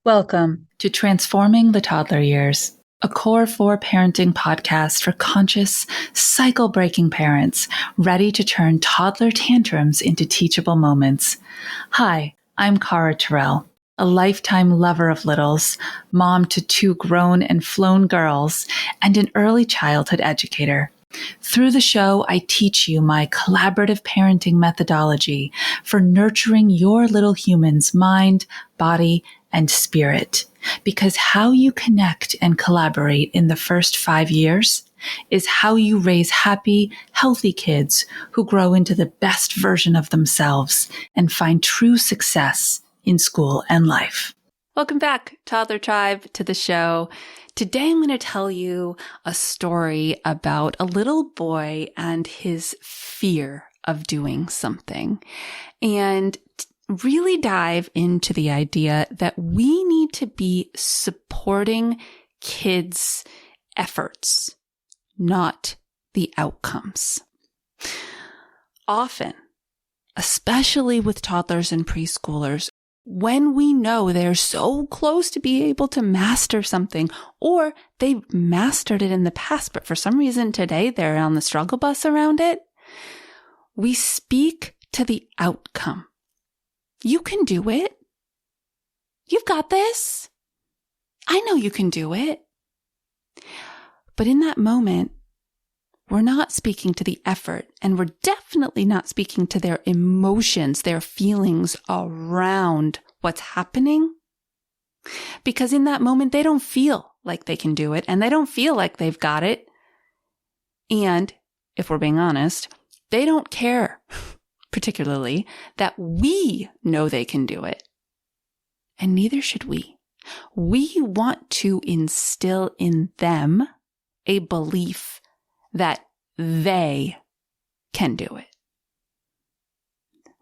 Welcome to Transforming the Toddler Years, a Core 4 parenting podcast for conscious, cycle-breaking parents ready to turn toddler tantrums into teachable moments. Hi, I'm Cara Tyrrell, a lifetime lover of littles, mom to 2 grown and flown girls, and an early childhood educator. Through the show, I teach you my collaborative parenting methodology for nurturing your little human's mind, body, and spirit. Because how you connect and collaborate in the first 5 years is how you raise happy, healthy kids who grow into the best version of themselves and find true success in school and life. Welcome back, Toddler Tribe, to the show. Today, I'm going to tell you a story about a little boy and his fear of doing something, and really dive into the idea that we need to be supporting kids' efforts, not the outcomes. Often, especially with toddlers and preschoolers, when we know they're so close to be able to master something, or they've mastered it in the past, but for some reason today they're on the struggle bus around it, we speak to the outcome. You can do it. You've got this. I know you can do it. But in that moment, we're not speaking to the effort, and we're definitely not speaking to their emotions, their feelings around what's happening. Because in that moment, they don't feel like they can do it, and they don't feel like they've got it. And if we're being honest, they don't care, particularly, that we know they can do it. And neither should we. We want to instill in them a belief that they can do it.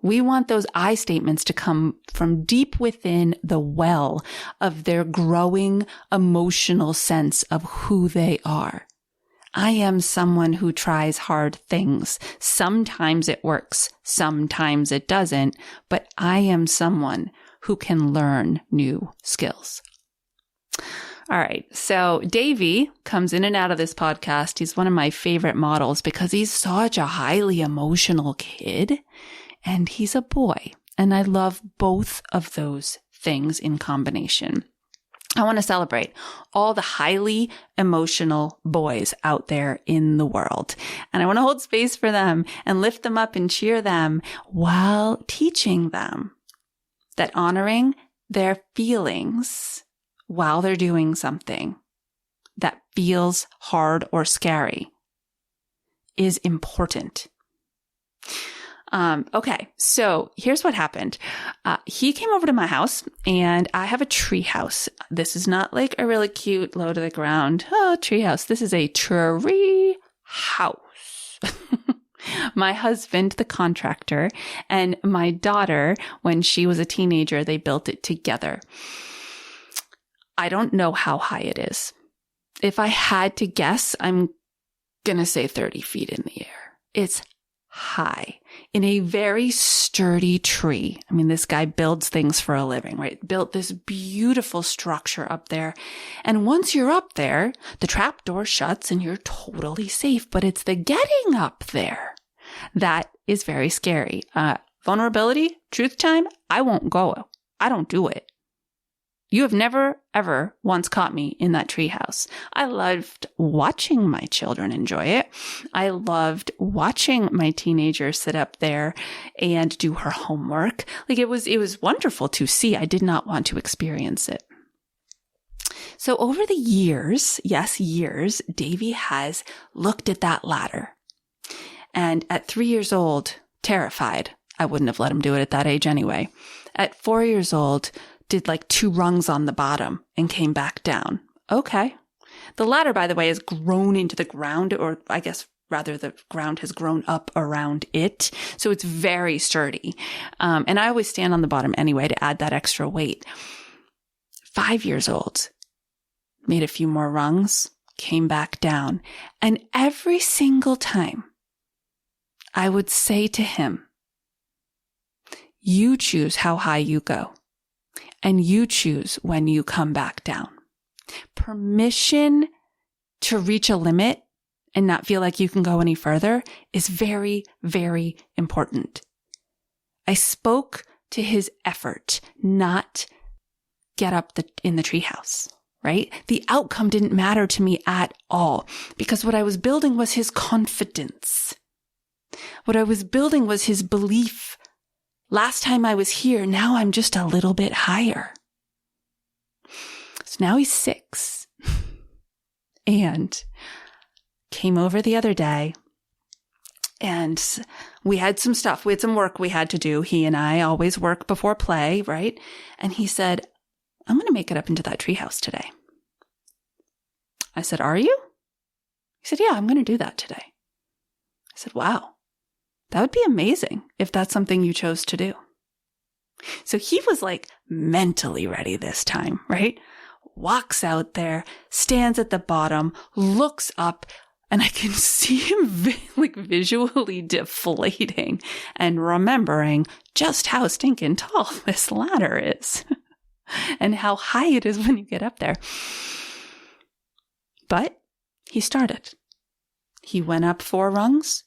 We want those I statements to come from deep within the well of their growing emotional sense of who they are. I am someone who tries hard things. Sometimes it works, sometimes it doesn't, but I am someone who can learn new skills. All right, so Davey comes in and out of this podcast. He's one of my favorite models because he's such a highly emotional kid, and he's a boy. And I love both of those things in combination. I want to celebrate all the highly emotional boys out there in the world. And I want to hold space for them and lift them up and cheer them while teaching them that honoring their feelings while they're doing something that feels hard or scary is important. Okay, so here's what happened. He came over to my house, and I have a tree house. This is not like a really cute, low to the ground, tree house. This is a tree house. My husband, the contractor, and my daughter, when she was a teenager, they built it together. I don't know how high it is. If I had to guess, I'm going to say 30 feet in the air. It's high in a very sturdy tree. I mean, this guy builds things for a living, right? Built this beautiful structure up there. And once you're up there, the trap door shuts and you're totally safe. But it's the getting up there that is very scary. Vulnerability, truth time, I won't go. I don't do it. You have never, ever once caught me in that treehouse. I loved watching my children enjoy it. I loved watching my teenager sit up there and do her homework. Like it was wonderful to see. I did not want to experience it. So over the years, yes, years, Davey has looked at that ladder. And at 3 years old, terrified. I wouldn't have let him do it at that age anyway. At 4 years old, did like 2 rungs on the bottom and came back down. Okay. The ladder, by the way, has grown into the ground, or I guess rather the ground has grown up around it. So it's very sturdy. And I always stand on the bottom anyway to add that extra weight. 5 years old, made a few more rungs, came back down. And every single time I would say to him, you choose how high you go. and you choose when you come back down. Permission to reach a limit and not feel like you can go any further is very, very important. I spoke to his effort, not get up in the treehouse, right? The outcome didn't matter to me at all because what I was building was his confidence. What I was building was his belief. Last time I was here, now I'm just a little bit higher. So now he's 6 and came over the other day and we had some stuff. We had some work we had to do. He and I always work before play, right? And he said, I'm going to make it up into that treehouse today. I said, are you? He said, yeah, I'm going to do that today. I said, wow, that would be amazing if that's something you chose to do. So he was like mentally ready this time, right? Walks out there, stands at the bottom, looks up, and I can see him visually deflating and remembering just how stinking tall this ladder is and how high it is when you get up there. But he started. He went up 4 rungs.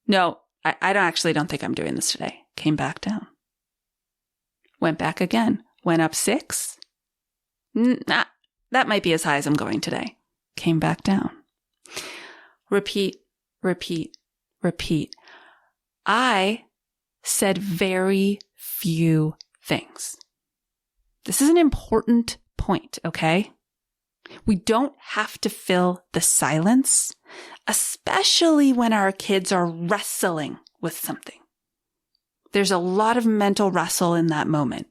No, I don't think I'm doing this today. Came back down. Went back again. Went up 6. Nah, that might be as high as I'm going today. Came back down. Repeat, repeat, repeat. I said very few things. This is an important point, okay? We don't have to fill the silence, especially when our kids are wrestling with something. There's a lot of mental wrestle in that moment.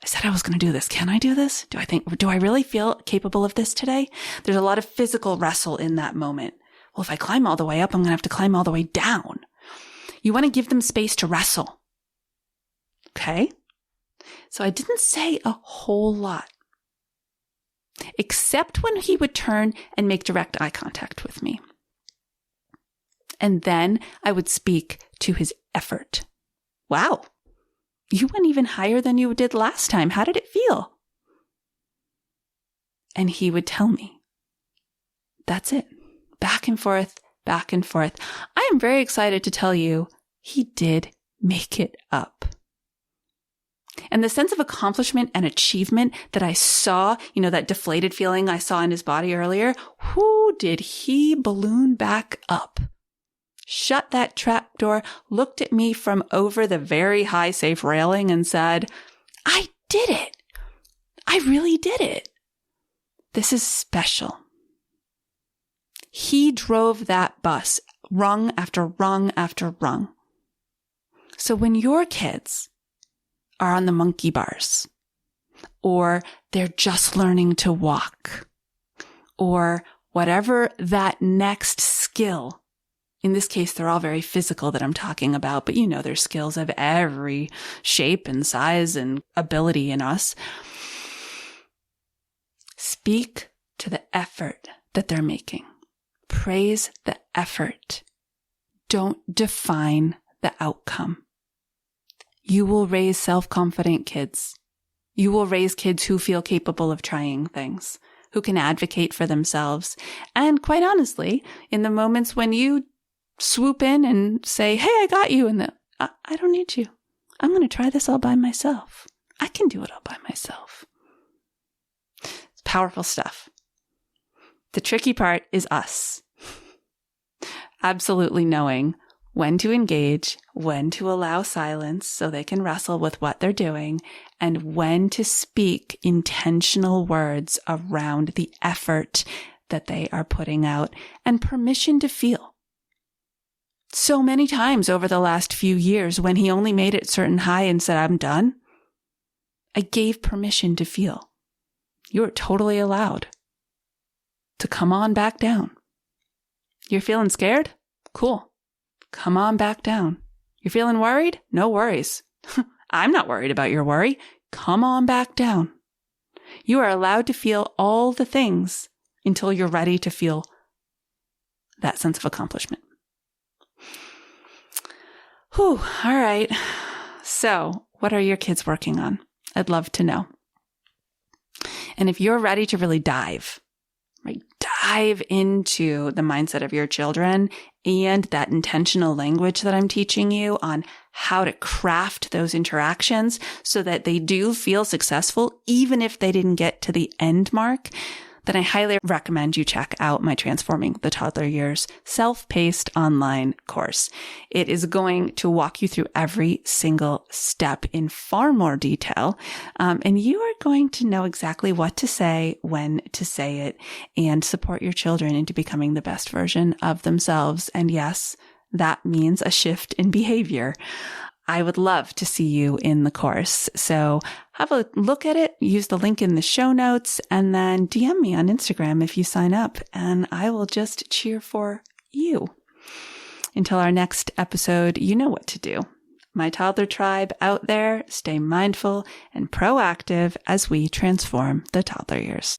I said I was going to do this. Can I do this? Do I really feel capable of this today? There's a lot of physical wrestle in that moment. Well, if I climb all the way up, I'm going to have to climb all the way down. You want to give them space to wrestle. Okay? So I didn't say a whole lot, except when he would turn and make direct eye contact with me. And then I would speak to his effort. Wow. You went even higher than you did last time. How did it feel? And he would tell me. That's it. Back and forth, back and forth. I am very excited to tell you he did make it up. And the sense of accomplishment and achievement that I saw, that deflated feeling I saw in his body earlier, did he balloon back up? Shut that trap door, looked at me from over the very high safe railing and said, I did it. I really did it. This is special. He drove that bus rung after rung after rung. So when your kids are on the monkey bars, or they're just learning to walk, or whatever that next skill, in this case, they're all very physical that I'm talking about, but there's skills of every shape and size and ability in us. Speak to the effort that they're making. Praise the effort. Don't define the outcome. You will raise self-confident kids. You will raise kids who feel capable of trying things, who can advocate for themselves. And quite honestly, in the moments when you swoop in and say, hey, I got you, and I don't need you. I'm going to try this all by myself. I can do it all by myself. It's powerful stuff. The tricky part is us. Absolutely knowing when to engage, when to allow silence so they can wrestle with what they're doing, and when to speak intentional words around the effort that they are putting out and permission to feel. So many times over the last few years, when he only made it certain high and said, I'm done, I gave permission to feel. You are totally allowed to come on back down. You're feeling scared? Cool. Come on back down. You're feeling worried? No worries. I'm not worried about your worry. Come on back down. You are allowed to feel all the things until you're ready to feel that sense of accomplishment. Whew, all right. So, what are your kids working on? I'd love to know. And if you're ready to really dive into the mindset of your children and that intentional language that I'm teaching you on how to craft those interactions so that they do feel successful, even if they didn't get to the end mark, then I highly recommend you check out my Transforming the Toddler Years self-paced online course. It is going to walk you through every single step in far more detail. And you are going to know exactly what to say, when to say it, and support your children into becoming the best version of themselves. And yes, that means a shift in behavior. I would love to see you in the course. So have a look at it, use the link in the show notes, and then DM me on Instagram if you sign up, and I will just cheer for you. Until our next episode, you know what to do. My toddler tribe out there, stay mindful and proactive as we transform the toddler years.